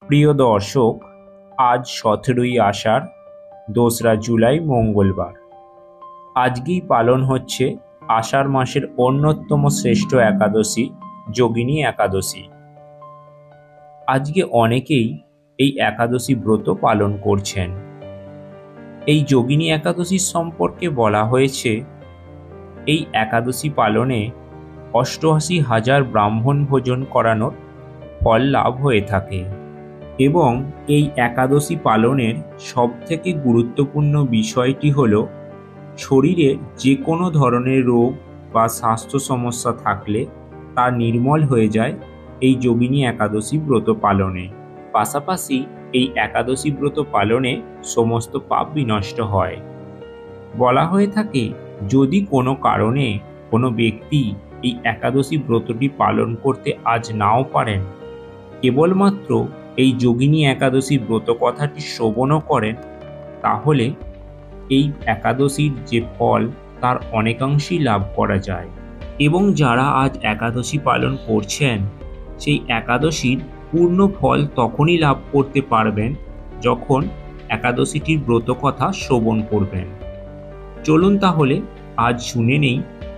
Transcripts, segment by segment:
প্রিয় দর্শক, আজ 17ই আষাঢ়, 2রা জুলাই মঙ্গলবার। আজকেই পালন হচ্ছে আষাঢ় মাসের অন্যতম শ্রেষ্ঠ একাদশী, যোগিনী একাদশী। আজকে অনেকেই এই একাদশী ব্রত পালন করছেন। এই যোগিনী একাদশীর সম্পর্কে বলা হয়েছে, এই একাদশী পালনে 88,000 ব্রাহ্মণ ভোজন করানোর ফল লাভ হয়ে থাকে। এবং এই একাদশী পালনের সবথেকে গুরুত্বপূর্ণ বিষয়টি হল, শরীরে যে কোনো ধরনের রোগ বা স্বাস্থ্য সমস্যা থাকলে তা নির্মূল হয়ে যায় এই যোগিনী একাদশী ব্রত পালনে। পাশাপাশি এই একাদশী ব্রত পালনে সমস্ত পাপ বিনষ্ট হয়। বলা হয়ে থাকে, যদি কোনো কারণে কোনো ব্যক্তি এই একাদশী ব্রতটি পালন করতে আজ নাও পারেন, কেবলমাত্র এই যোগিনী একাদশী ব্রত কথাটি শ্রবণও করেন, তাহলে এই একাদশীর যে ফল তার অনেকাংশেই লাভ করা যায়। এবং যারা আজ একাদশী পালন করছেন, সেই একাদশীর পূর্ণ ফল তখনই লাভ করতে পারবেন যখন একাদশীটির ব্রত কথা শ্রবণ করবেন। চলুন তাহলে আজ শুনে নেই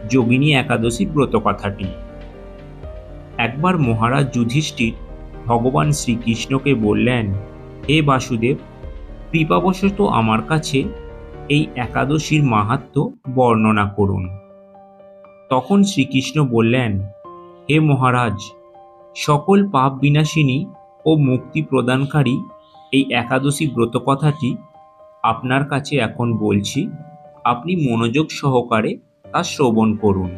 যোগিনী একাদশীর ব্রত কথাটি। একবার মহারাজ যুধিষ্ঠির ভগবান শ্রীকৃষ্ণকে বললেন, হে বাসুদেব, কৃপাবশত আমার কাছে এই একাদশীর মাহাত্ম্য বর্ণনা করুন। তখন শ্রীকৃষ্ণ বললেন, হে মহারাজ, সকল পাপ বিনাশিনী ও মুক্তি প্রদানকারী এই একাদশী ব্রত কথাটি আপনার কাছে এখন বলছি, আপনি মনোযোগ সহকারে তা শ্রবণ করুন।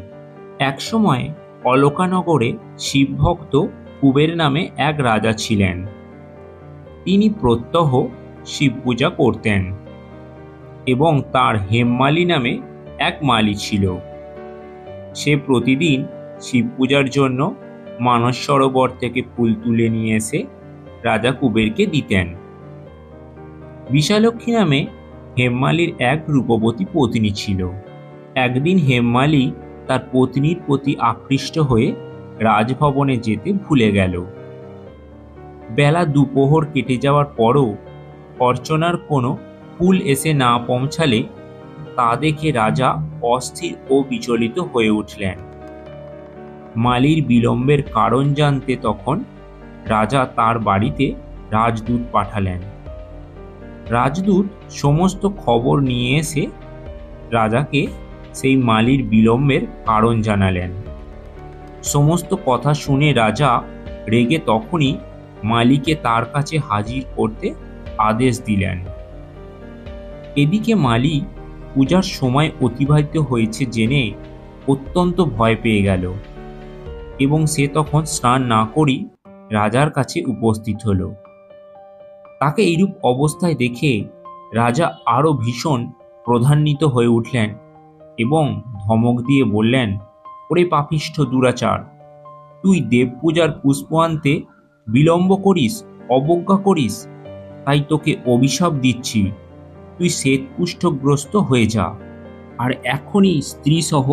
একসময় অলকানগরে শিবভক্ত কুবের নামে এক রাজা ছিলেন। তিনি প্রত্যহ শিব পূজা করতেন এবং তার হেমমালী নামে এক মালী ছিল। সে প্রতিদিন শিব পূজার জন্য মানস সরোবর থেকে ফুল তুলে নিয়ে এসে রাজা কুবেরকে দিতেন। বিশালক্ষী নামে হেমমালীর এক রূপবতী পত্নী ছিল। একদিন হেমমালী তার পত্নীর প্রতি আকৃষ্ট হয়ে রাজভবনে যেতে ভুলে গেল। বেলা দুপোহর কেটে যাওয়ার পরও অর্চনার কোনো ফুল এসে না পৌঁছালে তা দেখে রাজা অস্থির ও বিচলিত হয়ে উঠলেন। মালীর বিলম্বের কারণ জানতে তখন রাজা তার বাড়িতে রাজদূত পাঠালেন। রাজদূত সমস্ত খবর নিয়ে এসে রাজাকে সেই মালীর বিলম্বের কারণ জানালেন। সমস্ত কথা শুনে রাজা রেগে তখনই মালীকে তার কাছে হাজির করতে আদেশ দিলেন। এদিকে মালী পূজার সময় অতিবাহিত হয়েছে জেনে অত্যন্ত ভয় পেয়ে গেল এবং সে তখন স্নান না করেই রাজার কাছে উপস্থিত হল। তাকে এইরূপ অবস্থায় দেখে রাজা আরো ভীষণ ক্রোধান্বিত হয়ে উঠলেন এবং ধমক দিয়ে বললেন, ওরে পাপিষ্ঠ দুরাচার, তুই দেব পূজার পুষ্প আনতে বিলম্ব করিস, অবজ্ঞা করিস, তাই তোকে অভিশাপ দিচ্ছি, তুই শ্বেতকুষ্ঠগ্রস্ত হয়ে যা, আর এখনই স্ত্রী সহ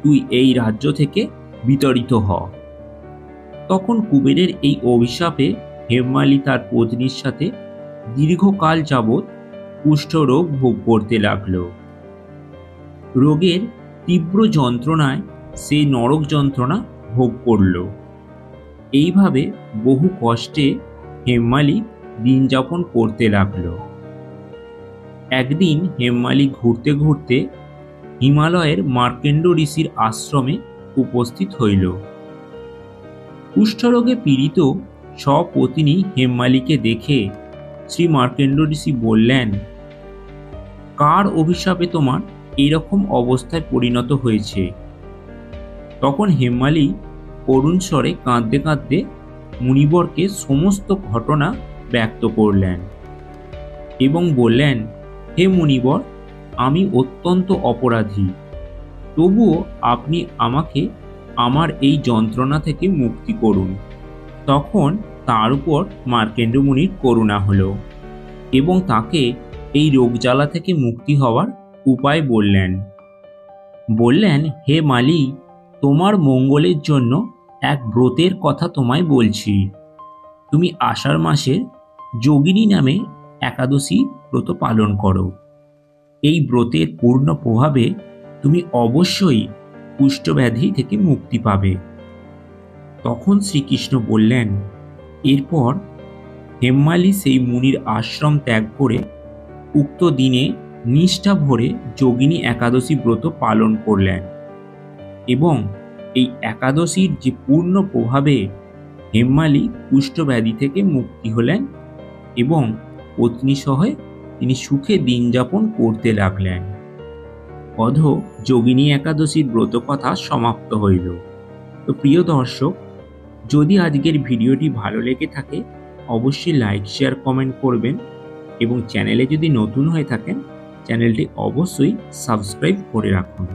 তুই এই রাজ্য থেকে বিতাড়িত হ। তখন কুবেরের এই অভিশাপে হেমমালী তার পত্নীর সাথে দীর্ঘকাল যাবৎ কুষ্ঠরোগ ভোগ করতে লাগল। রোগের তীব্র যন্ত্রণায় সে নরক যন্ত্রণা ভোগ করল। এইভাবে বহু কষ্টে হেমমালী দিন যাপন করতে লাগল। একদিন হেমমালী ঘুরতে ঘুরতে হিমালয়ের মার্কেন্ড ঋষির আশ্রমে উপস্থিত হইল। কুষ্ঠরোগে পীড়িত সপত্নী হেমমালীকে দেখে শ্রী মার্কেন্ড ঋষি বললেন, কার অভিশাপে তোমার এরকম অবস্থায় পরিণত হয়েছে? তখন হেমমালী করুণ স্বরে কাঁদতে কাঁদতে মুনিবরকে সমস্ত ঘটনা ব্যক্ত করলেন এবং বললেন, হে মুনিবর, আমি অত্যন্ত অপরাধী, তবুও আপনি আমাকে আমার এই যন্ত্রণা থেকে মুক্তি করুন। তখন তার উপর মার্কেন্ড মুনির করুণা হল এবং তাকে এই রোগ জ্বালা থেকে মুক্তি হওয়ার উপায় বললেন, হে মালী, তোমার মঙ্গলের জন্য এক ব্রতের কথা তোমায় বলছি। তুমি আষাঢ় মাসের যোগিনী নামে একাদশী ব্রত পালন করো। এই ব্রতের পূর্ণ প্রভাবে তুমি অবশ্যই কুষ্ঠব্যাধি থেকে মুক্তি পাবে। তখন শ্রীকৃষ্ণ বললেন, এরপর হেমমালি সেই মুনির আশ্রম ত্যাগ করে উক্ত দিনে নিষ্ঠা ভরে যোগিনী একাদশী ব্রত পালন করলেন এবং এই একাদশীর যে পূর্ণ প্রভাবে হেমমালি কুষ্ঠব্যাধি থেকে মুক্তি হলেন এবং পত্নী সহ তিনি সুখে দিন যাপন করতে লাগলেন। অধ যোগিনী একাদশীর ব্রত কথা সমাপ্ত হইল। তো প্রিয় দর্শক, যদি আজকের ভিডিওটি ভালো লেগে থাকে অবশ্যই লাইক শেয়ার কমেন্ট করবেন এবং চ্যানেলে যদি নতুন হয়ে থাকেন চ্যানেলটি অবশ্যই সাবস্ক্রাইব করে রাখুন।